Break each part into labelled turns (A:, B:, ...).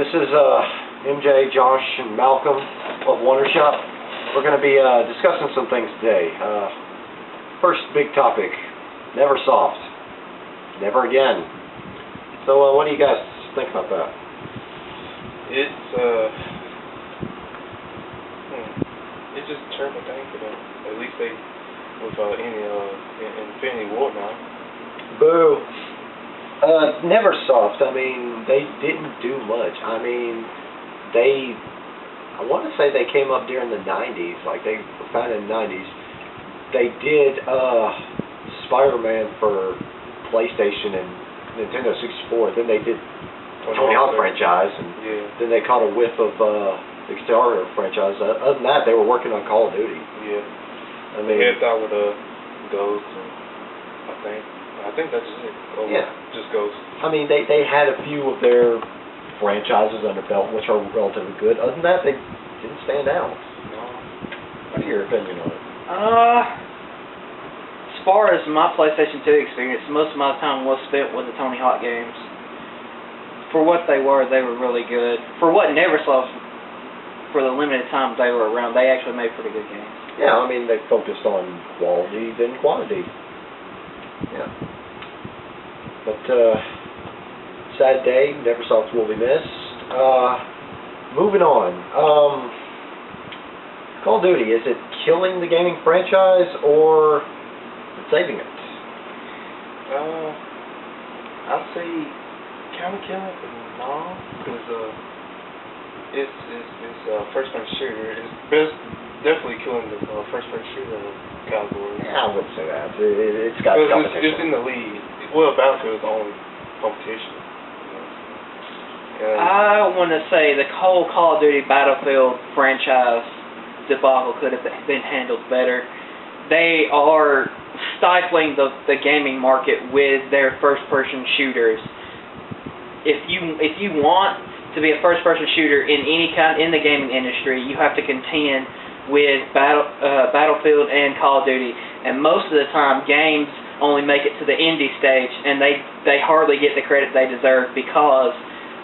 A: This is MJ, Josh, and Malcolm of WonderShop. We're going to be discussing some things today. First big topic, Neversoft. Never again. So what do you guys think about that?
B: It's just a terrible thing for them. At least they with Infinity War now.
A: Boo. Neversoft, I mean, they didn't do much. I mean, I want to say they came up during the 90s, like they were founded in the 90s. They did Spider-Man for PlayStation and Nintendo 64. Then they did Tony Hawk franchise, and then they caught a whiff of the Kickstarter franchise. Other than that, they were working on Call of Duty.
B: Yeah.
A: I mean,
B: they out with Ghost, and I think that's it.
A: Yeah.
B: Just Ghost.
A: I mean, they had a few of their franchises under belt, which are relatively good. Other than that, they didn't stand out.
B: No.
A: What are your opinion on it?
C: As far as my PlayStation 2 experience, most of my time was spent with the Tony Hawk games. For what they were really good. For what Neversoft, for the limited time they were around, they actually made pretty good games.
A: Yeah, I mean, they focused on quality than quantity. Yeah. But, sad day, Neversoft will be missed. Moving on. Call of Duty, is it killing the gaming franchise or saving it?
B: I'd say kind of killing it, but no, because it's first-person shooter. It's definitely killing the first-person shooter category.
A: Yeah, I wouldn't say that. It's got competition.
B: It's in the lead. Well, Battlefield is the only competition.
C: I want to say the whole Call of Duty Battlefield franchise debacle could have been handled better. They are stifling the gaming market with their first-person shooters. If you want to be a first-person shooter in the gaming industry, you have to contend with Battlefield and Call of Duty, and most of the time games only make it to the indie stage, and they hardly get the credit they deserve because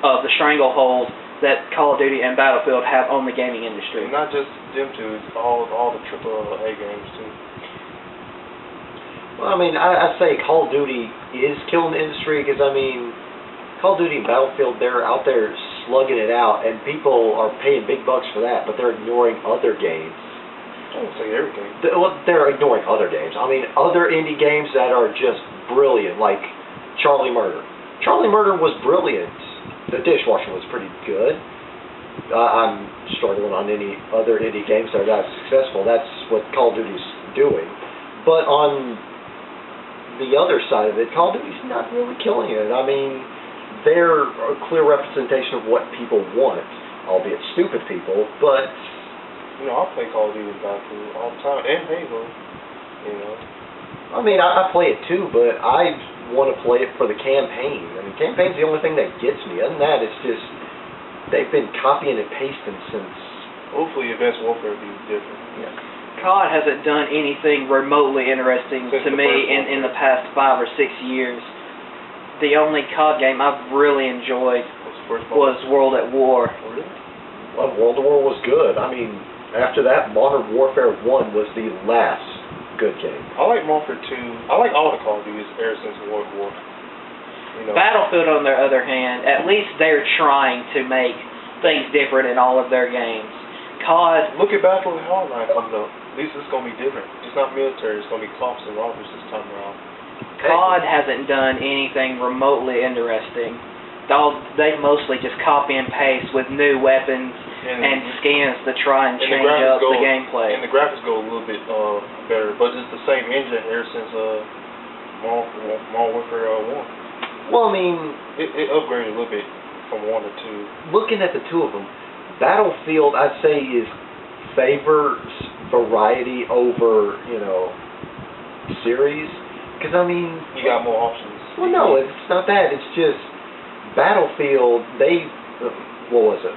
C: of the stranglehold that Call of Duty and Battlefield have on the gaming industry.
B: And not just them two, it's all the AAA games too.
A: Well, I mean, I'd say Call of Duty is killing the industry because, I mean, Call of Duty and Battlefield, they're out there slugging it out, and people are paying big bucks for that, but they're ignoring other games.
B: I won't say everything.
A: They're ignoring other games. I mean, other indie games that are just brilliant, like Charlie Murder. Charlie Murder was brilliant. The Dishwasher was pretty good. I'm struggling on any other indie games that are that successful. That's what Call of Duty's doing. But on the other side of it, Call of Duty's not really killing it. I mean, they're a clear representation of what people want, albeit stupid people, but...
B: You know, I play Call of Duty Battlefield all the time, and Halo, you know.
A: I mean, I play it too, but I want to play it for the campaign. I mean, campaign's the only thing that gets me. Other than that, it's just, they've been copying and pasting since...
B: Hopefully Advanced Warfare will be different.
A: Yeah.
C: COD hasn't done anything remotely interesting to me in the past 5 or 6 years. The only COD game I've really enjoyed was World at War.
B: Oh, really?
A: Well, World at War was good. I mean, after that, Modern Warfare 1 was the last good game.
B: I like Warfare 2. I like all the Call of Duties ever since World War. You know.
C: Battlefield, on the other hand, at least they're trying to make things different in all of their games. COD...
B: Look at Battlefield Hardline coming up. At least it's going to be different. It's not military. It's going to be cops and robbers this time around.
C: COD hasn't done anything remotely interesting. They mostly just copy and paste with new weapons and skins to try and change up the gameplay.
B: And the graphics go a little bit better, but it's the same engine ever since Modern Warfare 1.
A: Well, I mean...
B: It upgraded a little bit from 1 to 2.
A: Looking at the two of them, Battlefield, I'd say, favors variety over, you know, series. Because, I mean...
B: You got more options.
A: Well, no, it's not that. It's just Battlefield, what was it,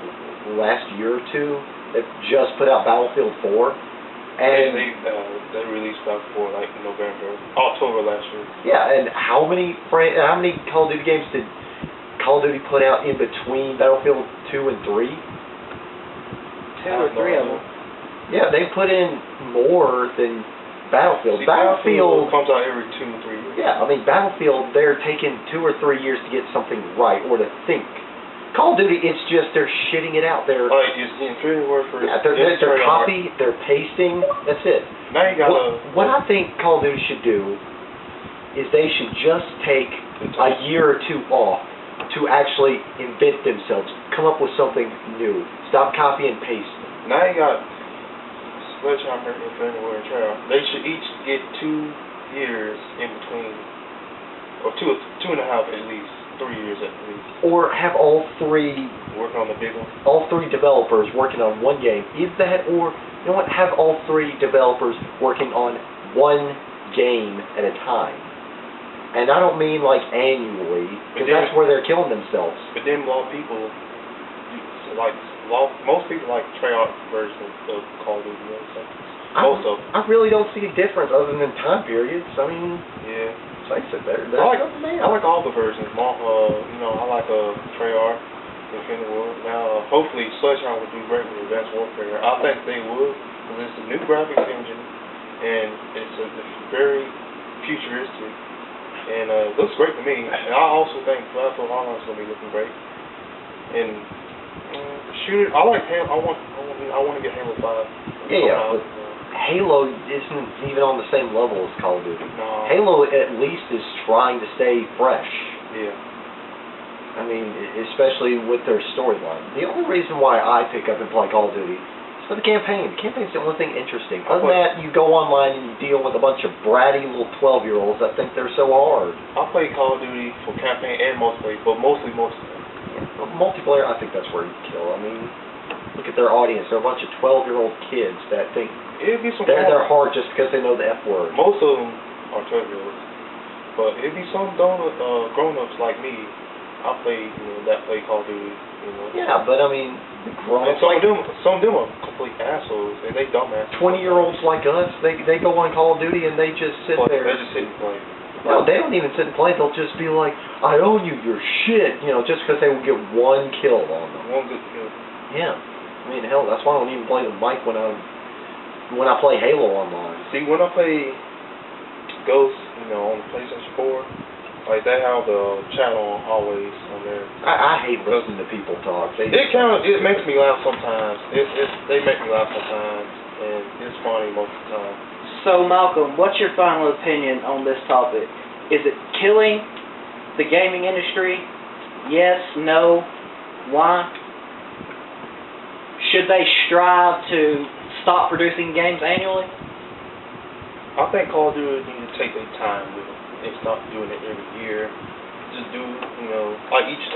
A: last year or two, they just put out Battlefield 4. And
B: they released Battlefield like October last year.
A: Yeah, and how many Call of Duty games did Call of Duty put out in between Battlefield 2 and 3?
C: 2 or 3 of them.
A: Yeah, they put in more than Battlefield.
B: See, Battlefield comes out every 2 or 3 years.
A: Yeah, I mean, Battlefield, they're taking 2 or 3 years to get something right or to think. Call of Duty, it's just they're shitting it out. They're
B: like it's the Infinity Warfare.
A: Yeah, they're copy, they're pasting. That's it.
B: Now you got
A: what I think Call of Duty should do is they should just take a year or 2 off to actually invent themselves, come up with something new. Stop copy and pasting.
B: Now you got Sledgehammer, Infinity War, and Treyarch. They should each get 2 years in between, or 2.5 at least. 3 years at least.
A: Or have all 3
B: working on the big one.
A: All 3 developers working on one game. Either that, or you know what? Have all 3 developers working on one game at a time. And I don't mean like annually, because that's where they're killing themselves.
B: But then a lot of people, most people like Treyarch version of Call of Duty. Most of them.
A: I really don't see a difference other than time periods. I mean,
B: yeah.
A: Face it,
B: I like all the versions. I like Treyarch, Infinity War. Now, hopefully, Sledgehammer would do great with Advanced Warfare. I think they would, because it's a new graphics engine, and it's very futuristic, and it looks great to me. And I also think Battlefield Online is going to be looking great. And shooter, I like Halo. I want to get Halo 5.
A: Yeah. Halo isn't even on the same level as Call of Duty.
B: No.
A: Halo at least is trying to stay fresh.
B: Yeah.
A: I mean, especially with their storyline. The only reason why I pick up and play Call of Duty is for the campaign. The campaign's the only thing interesting. Other than that, you go online and you deal with a bunch of bratty little 12-year-olds that think they're so hard.
B: I play Call of Duty for campaign and multiplayer, but mostly multiplayer.
A: Yeah, but multiplayer, I think that's where you kill. I mean, look at their audience. They're a bunch of 12-year-old kids that think they're hard just because they know the F word.
B: Most of them are 12-year-olds, but it'd be some grown-ups like me. I play, that play Call of Duty.
A: Yeah, but I mean, grown-ups.
B: Some of them are complete assholes, and they dumbasses.
A: 20-year-olds like us, they go on Call of Duty and they just sit there.
B: They just sit and play.
A: No, they don't even sit and play. They'll just be like, "I own you, you're shit," just because they will get 1 kill on them.
B: 1 good kill.
A: Yeah, I mean, hell, that's why I don't even play with Mike when I play Halo online.
B: See, when I play Ghost, on the PlayStation 4, like they have the chat on always on there.
A: I hate listening to people talk. It
B: makes me laugh sometimes. They make me laugh sometimes, and it's funny most of the time.
C: So Malcolm, what's your final opinion on this topic? Is it killing the gaming industry? Yes, no, why? Should they strive to stop producing games annually?
B: I think Call of Duty need to take their time with it and stop doing it every year. Just do, like each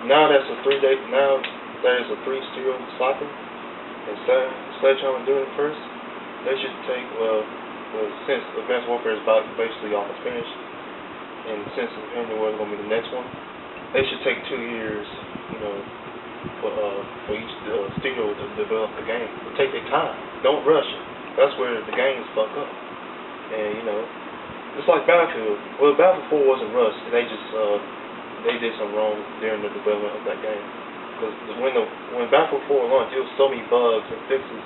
B: now there's a 3-day, now there's a 3-studio cycle. Instead of Sledgehammer doing it first, they should take, since Advanced Warfare is basically almost finished, and since Infinity War is going to be the next one, they should take 2 years, for each studio to develop the game. But take their time. Don't rush it. That's where the games fuck up. And it's like Battlefield. Well, Battlefield 4 wasn't rushed. They just they did something wrong during the development of that game. Because when Battlefield 4 launched, there was so many bugs and fixes.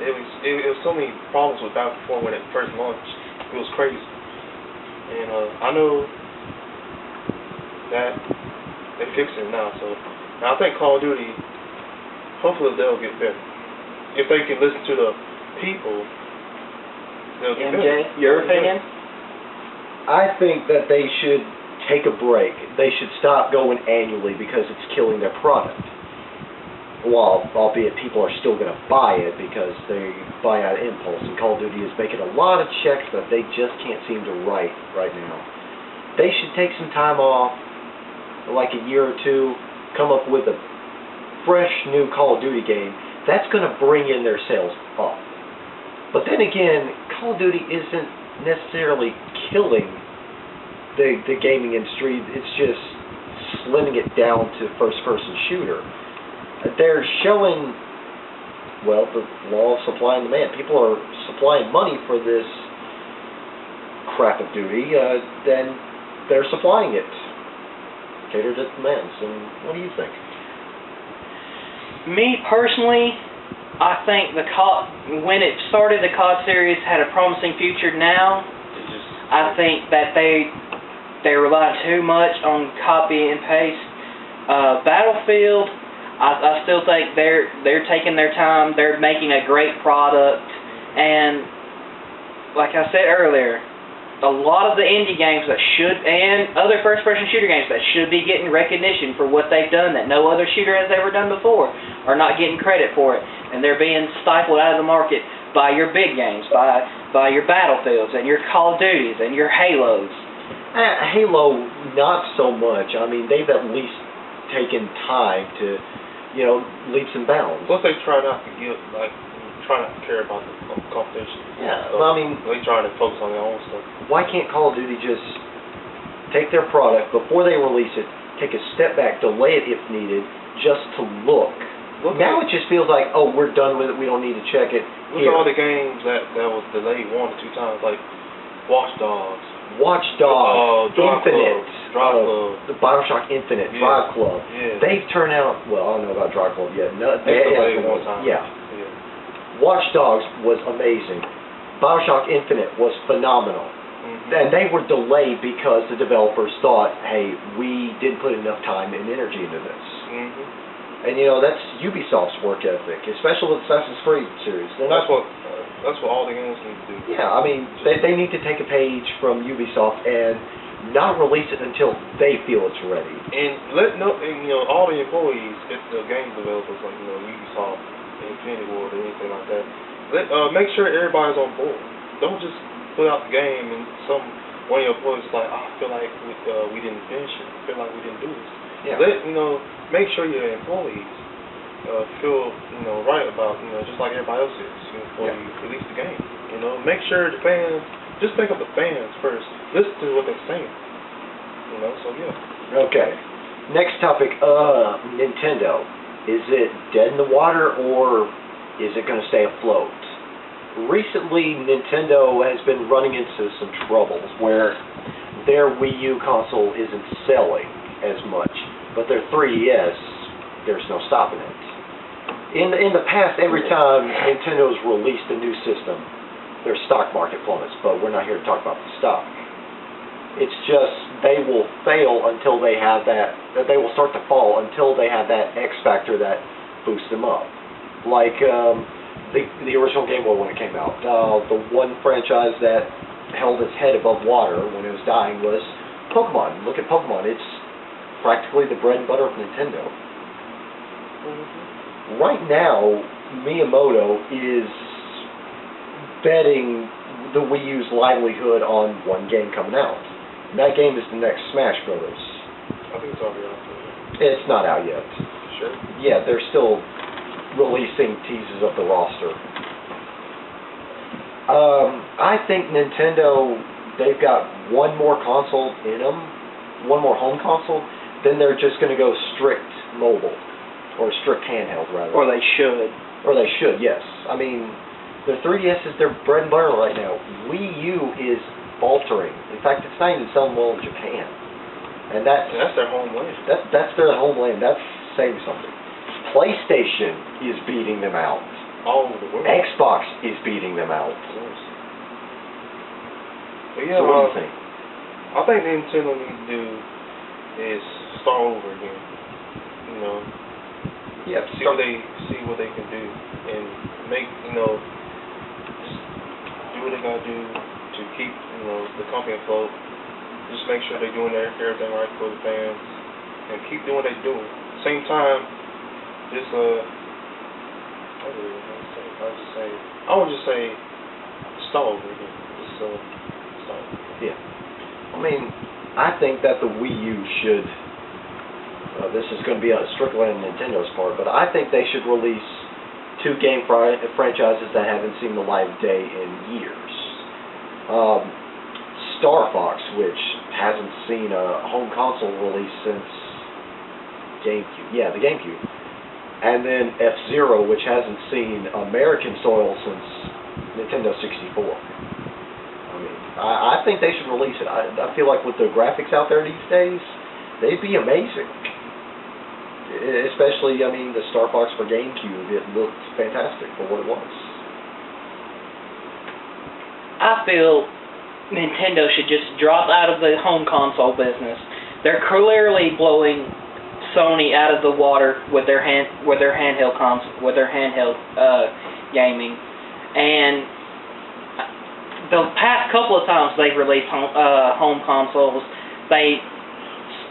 B: It was so many problems with Battlefield 4 when it first launched. It was crazy. And I know that they fixed it now. So I think Call of Duty, hopefully they'll get better. If they can listen to the people, they'll get better.
C: MJ, your opinion?
A: I think that they should take a break. They should stop going annually because it's killing their product. Well, albeit people are still going to buy it because they buy out of impulse, and Call of Duty is making a lot of checks that they just can't seem to write right now. They should take some time off, like a year or 2, come up with a fresh new Call of Duty game that's going to bring in their sales up. But then again, Call of Duty isn't necessarily killing the gaming industry. It's just slimming it down to first-person shooter. They're showing, the law of supply and demand. People are supplying money for this crap of duty, then they're supplying it. cater to demands. And what do you think?
C: Me personally, I think when it started, the COD series had a promising future. Now, I think that they rely too much on copy and paste. Battlefield, I still think they're taking their time. They're making a great product, and like I said earlier, a lot of the indie games and other first-person shooter games that should be getting recognition for what they've done that no other shooter has ever done before are not getting credit for it, and they're being stifled out of the market by your big games, by your Battlefields and your Call of Duties and your Halos.
A: Halo, not so much. I mean, they've at least taken time to, leaps and bounds.
B: Plus, they try not to care about the competition.
A: Yeah,
B: so
A: well, I mean,
B: they trying to focus on their own stuff.
A: Why can't Call of Duty just take their product before they release it, take a step back, delay it if needed, just to look? Now it just feels like, oh, we're done with it. We don't need to check it.
B: Look at all the games that was delayed 1 or 2 times, like Watch Dogs,
A: Infinite,
B: Drive Club,
A: the BioShock Infinite, Drive Club.
B: Yeah.
A: They've turned out. Well, I don't know about Drive Club yet. No,
B: they delayed 1 time.
A: Yeah. Watch Dogs was amazing. BioShock Infinite was phenomenal.
B: Mm-hmm.
A: And they were delayed because the developers thought, hey, we didn't put enough time and energy into this.
B: Mm-hmm.
A: And that's Ubisoft's work ethic, especially with Assassin's Creed series.
B: That's what all the games need to do.
A: Yeah, I mean, they need to take a page from Ubisoft and not release it until they feel it's ready.
B: And all the employees, the game developers like Ubisoft, Infinity Ward or anything like that, make sure everybody's on board. Don't just put out the game and one of your employees is like, I feel like we didn't finish it. I feel like we didn't do this.
A: Yeah.
B: Make sure your employees feel right about just like everybody else is before you release the game. Make sure the fans, just think of the fans first. Listen to what they're saying. So yeah.
A: Okay. Next topic. Nintendo. Is it dead in the water, or is it going to stay afloat? Recently, Nintendo has been running into some troubles where their Wii U console isn't selling as much, but their 3DS, there's no stopping it. In the past, every time Nintendo's released a new system, their stock market plummets, but we're not here to talk about the stock. It's just they will fail until they have they will start to fall until they have that X factor that boosts them up. Like the original Game Boy when it came out. The one franchise that held its head above water when it was dying was Pokemon. Look at Pokemon. It's practically the bread and butter of Nintendo. Mm-hmm. Right now, Miyamoto is betting the Wii U's livelihood on one game coming out. And that game is the next Smash Brothers.
B: I think it's already out there.
A: It's not out yet.
B: Sure.
A: Yeah, they're still releasing teases of the roster. I think Nintendo, they've got one more console in them, one more home console, then they're just going to go strict mobile, or strict handheld rather.
C: Or they should.
A: Or they should, yes. I mean, their 3DS is their bread and butter right now. Wii U is faltering. In fact, it's not even selling well in Japan. And that's
B: their homeland.
A: That's their homeland. That's saying something. PlayStation is beating them out.
B: All over the world.
A: Xbox is beating them out.
B: But yeah,
A: so what do you think?
B: I think Nintendo needs to do is start over again. See what they can do and make just do what they gotta do to keep the company afloat. Just make sure they're doing everything right for the fans and keep doing what they're doing. At the same time, just I would just say start over again. Just start.
A: Yeah. I mean, I think that the Wii U should. This is going to be strictly on Nintendo's part, but I think they should release 2 game franchises that haven't seen the light of day in years. Star Fox, which hasn't seen a home console release since GameCube. Yeah, the GameCube. And then F-Zero, which hasn't seen American soil since Nintendo 64. I mean, I think they should release it. I feel like with the graphics out there these days, they'd be amazing. Especially, I mean, the Star Fox for GameCube, it looked fantastic for what it was.
C: I feel Nintendo should just drop out of the home console business. They're clearly blowing Sony out of the water with their handheld gaming, and the past couple of times they've released home consoles, they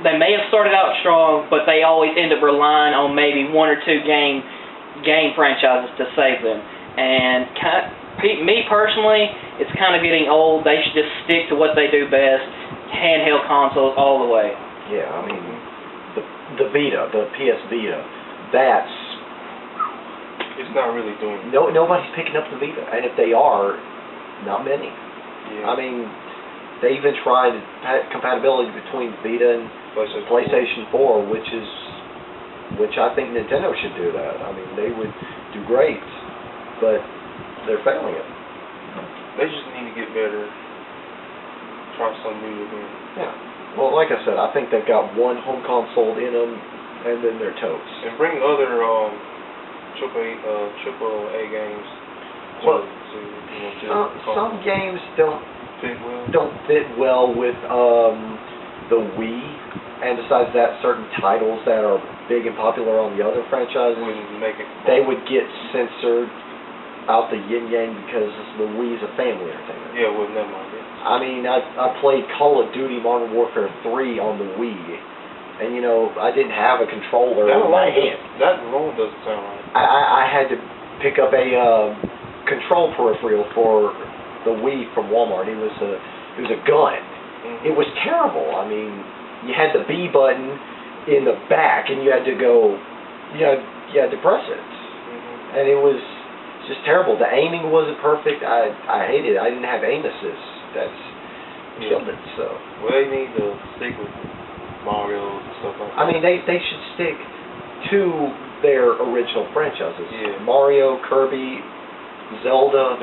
C: may have started out strong, but they always end up relying on maybe one or two game franchises to save them. And me personally, it's kind of getting old. They should just stick to what they do best, handheld consoles all the way.
A: Yeah, I mean, the Vita, the PS Vita, that's...
B: It's not really doing...
A: Nobody's picking up the Vita, and if they are, not many.
B: Yeah.
A: I mean, they even tried compatibility between Vita and PlayStation 4, which I think Nintendo should do that. I mean, they would do great, but they're failing it.
B: They just need to get better. Try something new again.
A: Yeah. Well, like I said, I think they've got one home console in them, and then they're toast.
B: And bring other AAA games.
A: Well, some games don't fit well with the Wii, and besides that, certain titles that are big and popular on the other franchises, they would get censored out the yin yang because the Wii's a family entertainment.
B: Yeah, well, never mind.
A: I mean, I played Call of Duty Modern Warfare 3 on the Wii, and I didn't have a controller in my hand.
B: That alone doesn't sound right.
A: I had to pick up a control peripheral for the Wii from Walmart. It was a gun.
B: Mm-hmm.
A: It was terrible. I mean, you had the B button in the back, and you had to go, you had to press it, and it was just terrible. The aiming wasn't perfect. I hated it. I didn't have aim assist. That's killed it. So.
B: Well, they need to stick with Mario and stuff like that.
A: I mean, they should stick to their original franchises.
B: Yeah.
A: Mario, Kirby, Zelda,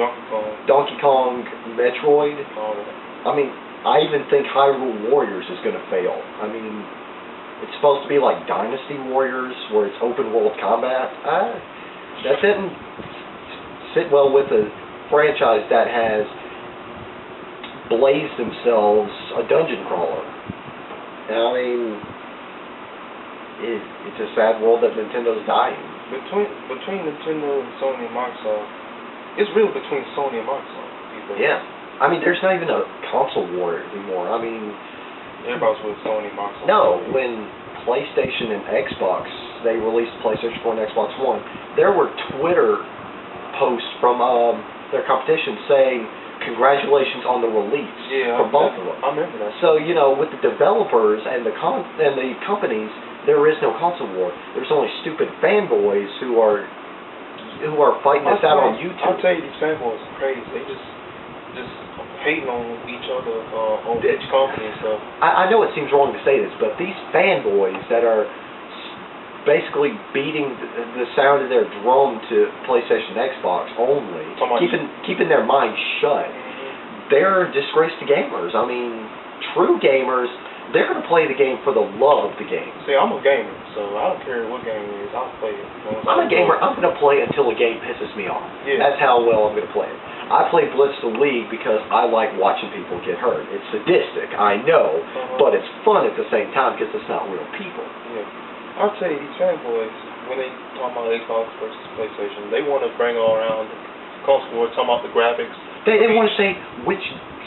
B: Donkey Kong,
A: Metroid.
B: all that.
A: I mean, I even think Hyrule Warriors is going to fail. I mean, it's supposed to be like Dynasty Warriors, where it's open world combat. That didn't sit well with a franchise that has blazed themselves a dungeon crawler. And I mean, it's a sad world that Nintendo's dying.
B: Between Nintendo and Sony and Microsoft, it's really between Sony and Microsoft.
A: Yeah. I mean, there's not even a console war anymore. I mean,
B: everybody's with Sony and Microsoft.
A: No, when PlayStation and Xbox, they released PlayStation 4 and Xbox One, there were Twitter posts from their competition saying, congratulations on the release from both of them.
B: I remember that.
A: So, with the developers and the companies, there is no console war. There's only stupid fanboys who are fighting this out on YouTube.
B: I'll tell you, these fanboys are crazy. They just hating on each other, on each company and stuff.
A: I know it seems wrong to say this, but these fanboys that are basically beating the sound of their drum to PlayStation and Xbox only, keeping their minds shut, they're a disgrace to gamers. I mean, true gamers, they're going to play the game for the love of the game.
B: See, I'm a gamer, so I don't care what game it is, I'll play it.
A: I'm a gamer. I'm going to play until the game pisses me off.
B: Yeah.
A: That's how well I'm going to play it. I play Blitz the League because I like watching people get hurt. It's sadistic, I know, but it's fun at the same time because it's not real people.
B: Yeah. I'll tell you, these fanboys, when they talk about Xbox versus PlayStation, they want to bring all around the console war, talking about the graphics.
A: They want to say which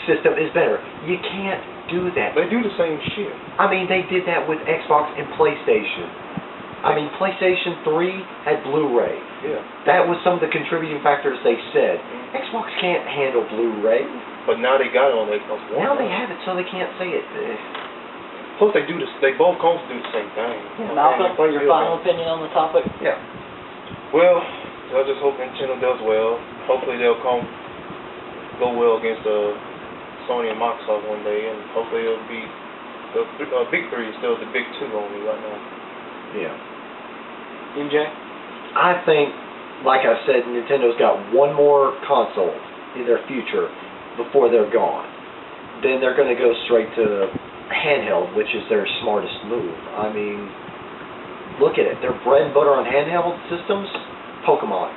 A: system is better. You can't do that.
B: They do the same shit.
A: I mean, they did that with Xbox and PlayStation. I mean, PlayStation 3 had Blu-ray.
B: Yeah.
A: That was some of the contributing factors they said. Xbox can't handle Blu-ray.
B: But now they got it on Xbox One.
A: Now they have it, so they can't say it.
B: Plus, they do this. They both consoles do the same thing.
C: Yeah, Malcolm, your final opinion on the topic?
A: Yeah.
B: Well, I just hope Nintendo does well. Hopefully, they'll go well against Sony and Microsoft one day, and hopefully it'll be the big three is still the big two only right now.
A: Yeah.
C: MJ?
A: I think, like I said, Nintendo's got one more console in their future before they're gone. Then they're going to go straight to handheld, which is their smartest move. I mean, look at it. Their bread and butter on handheld systems, Pokemon.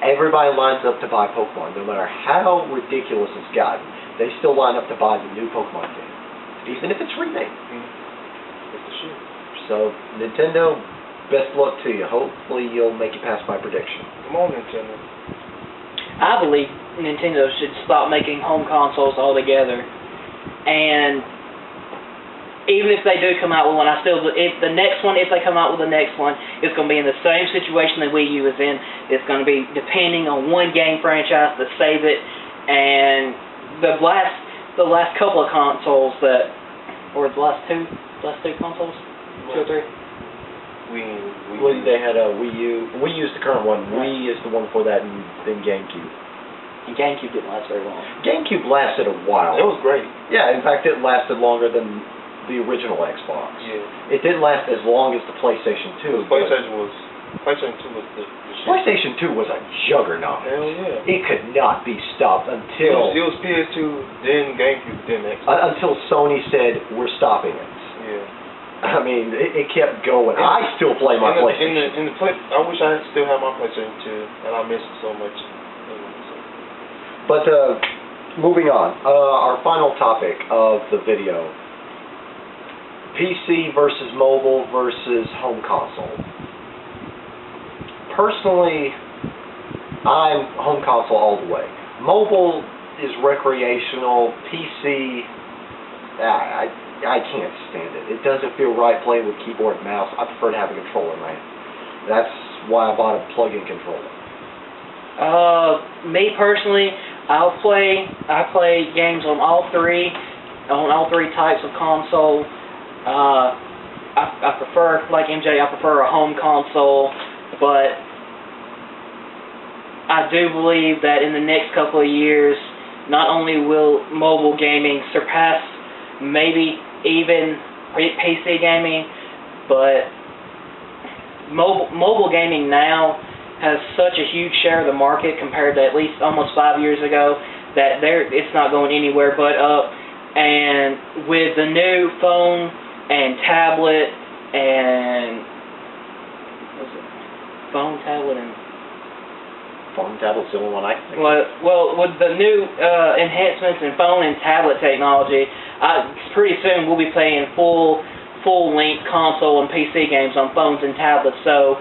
A: Everybody lines up to buy Pokemon, no matter how ridiculous it's gotten. They still line up to buy the new Pokemon game, even if it's remade.
B: It's the shit.
A: So, Nintendo, best luck to you. Hopefully you'll make it past my prediction.
B: Come on, Nintendo.
C: I believe Nintendo should stop making home consoles altogether. And even if they do come out with one, if they come out with the next one, it's going to be in the same situation that Wii U is in. It's going to be depending on one game franchise to save it. And the last couple of consoles or the last two consoles, 2 or 3.
B: They
A: had a Wii U. Wii U is the current one. Wii is the one before that, and then GameCube.
C: And GameCube didn't last very long.
A: GameCube lasted a while.
B: It was great.
A: Yeah, in fact, it lasted longer than the original Xbox.
B: Yeah.
A: It didn't last as long as the PlayStation 2.
B: PlayStation 2 was the shit.
A: PlayStation 2 was a juggernaut.
B: Hell yeah.
A: It could not be stopped until
B: It was PS2, then GameCube, then Xbox.
A: Until Sony said we're stopping it.
B: Yeah.
A: I mean, it kept going. I still play my PlayStation.
B: I wish I still had my PlayStation 2, and I miss it so much.
A: But moving on, our final topic of the video: PC versus mobile versus home console. Personally, I'm home console all the way. Mobile is recreational. PC, I can't stand it. It doesn't feel right playing with keyboard and mouse. I prefer to have a controller, man. That's why I bought a plug-in controller.
C: Me personally, I play games on all three types of console. I prefer, like MJ, I prefer a home console, but I do believe that in the next couple of years, not only will mobile gaming surpass maybe even PC gaming, but mobile gaming now has such a huge share of the market compared to at least almost 5 years ago that it's not going anywhere but up. And with the new phone and tablet and phone,
A: tablet's the only one I think.
C: Well, with the new enhancements in phone and tablet technology, pretty soon we'll be playing full-length console and PC games on phones and tablets. So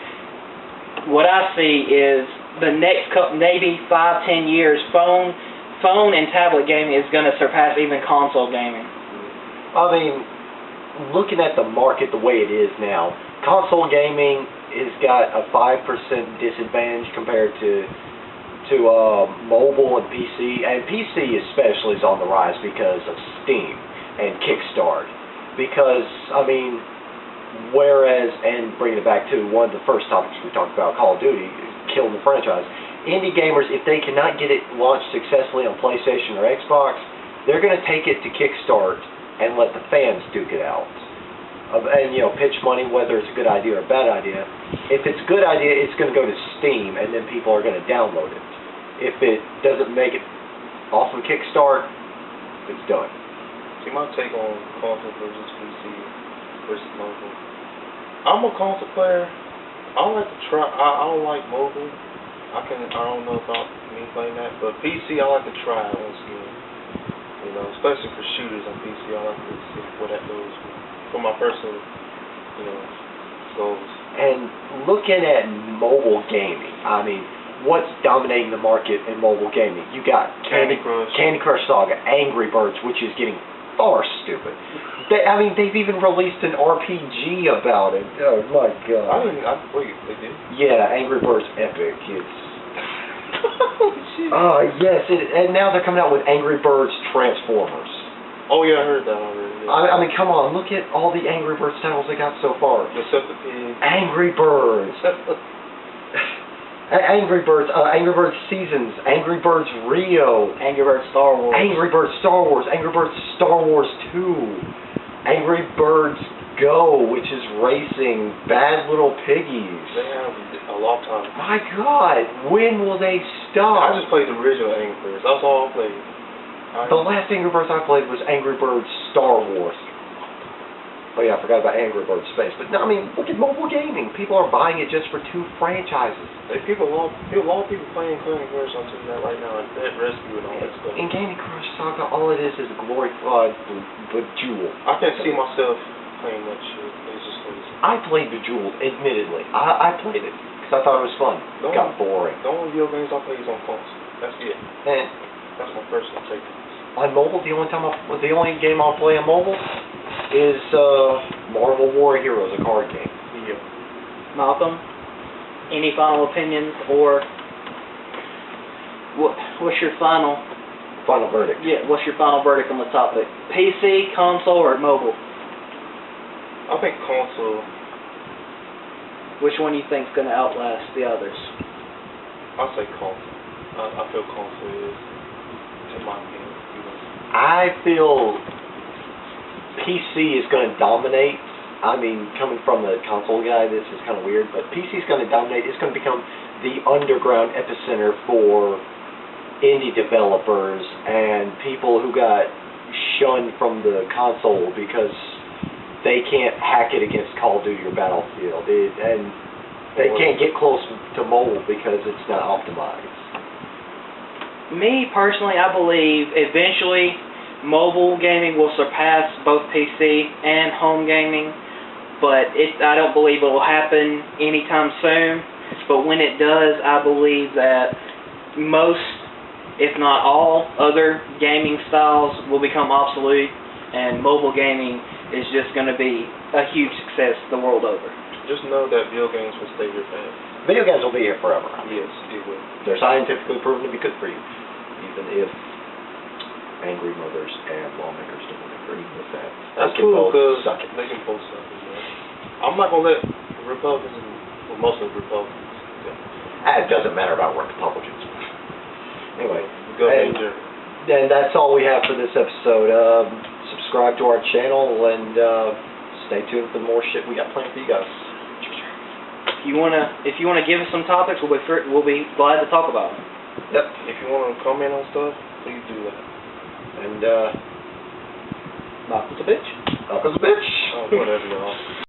C: what I see is the next maybe 5-10 years, phone and tablet gaming is going to surpass even console gaming.
A: I mean, looking at the market the way it is now, console gaming has got a 5% disadvantage compared to mobile and PC, and PC especially is on the rise because of Steam and Kickstart. Because, I mean, whereas, and bringing it back to one of the first topics we talked about, Call of Duty, killing the franchise, indie gamers, if they cannot get it launched successfully on PlayStation or Xbox, they're going to take it to Kickstart and let the fans duke it out. And, pitch money, whether it's a good idea or a bad idea. If it's a good idea, it's going to go to Steam, and then people are going to download it. If it doesn't make it off of Kickstart, it's done.
B: See, my take on console versus PC versus mobile. I'm a console player. I like to try. I don't like mobile. I don't know about me playing that, but PC I like to try once again. Especially for shooters on PC, I like to see where that goes for my personal, goals.
A: And looking at mobile gaming, I mean, what's dominating the market in mobile gaming? You got
B: Candy Crush
A: Saga, Angry Birds, which is getting far stupid. They've even released an RPG about it. Oh my god.
B: Wait, they did?
A: Yeah, Angry Birds Epic. It's
B: Oh
A: yes, and now they're coming out with Angry Birds Transformers.
B: Oh yeah, I heard that already. Yeah.
A: I mean, come on, look at all the Angry Birds titles they got so far.
B: Decepticons.
A: Angry Birds. Angry Birds Seasons, Angry Birds Rio,
C: Angry Birds Star Wars,
A: Angry Birds Star Wars, Angry Birds Star Wars 2, Angry Birds Go, which is racing, Bad Little Piggies.
B: They have a long time.
A: My God, when will they stop?
B: I just played the original Angry Birds. That's all I played.
A: The last Angry Birds I played was Angry Birds Star Wars. Oh yeah, I forgot about Angry Birds Space. But no, I mean, look at mobile gaming. People are buying it just for 2 franchises.
B: Like a lot of people playing Candy Crush on that right now, and Pet Rescue and all that stuff.
A: In Candy Crush Saga, all it is a glorified Bejeweled.
B: I can't see myself playing that shit. It's just lazy.
A: I played Bejeweled, admittedly. I played it because I thought it was fun. It got boring.
B: The only video games I play is on console. That's it.
A: And
B: that's my personal take.
A: On mobile, the only game I'll play on mobile is Marvel War Heroes, a card game.
B: Yeah.
C: Malcolm, any final opinions, or what's your final
A: verdict?
C: Yeah, what's your final verdict on the topic? PC, console, or mobile?
B: I think console.
C: Which one do you think is going to outlast the others?
B: I'll say console. I feel console is, in my opinion.
A: I feel PC is going to dominate. I mean, coming from the console guy, this is kind of weird, but PC is going to dominate. It's going to become the underground epicenter for indie developers and people who got shunned from the console because they can't hack it against Call of Duty or Battlefield. And they can't get close to mobile because it's not optimized.
C: Me, personally, I believe eventually mobile gaming will surpass both PC and home gaming, but I don't believe it will happen anytime soon. But when it does, I believe that most, if not all, other gaming styles will become obsolete, and mobile gaming is just going to be a huge success the world over.
B: Just know that video games will stay here forever.
A: Video games will be here forever.
B: Yes, it will.
A: They're scientifically proven to be good for you, even if angry mothers and lawmakers don't agree with that.
B: That's cool because they can both suck it. Yeah. I'm not going to let Republicans, most of the Republicans.
A: It doesn't matter about what Republicans. Anyway, and that's all we have for this episode. Subscribe to our channel and stay tuned for more shit we got planned for you guys.
C: If you wanna give us some topics, we'll be glad to talk about them.
A: Yep.
B: If you want to comment on stuff, please do that.
A: And
C: Malcolm's a bitch.
A: Malcolm's a bitch.
B: Oh, whatever, y'all.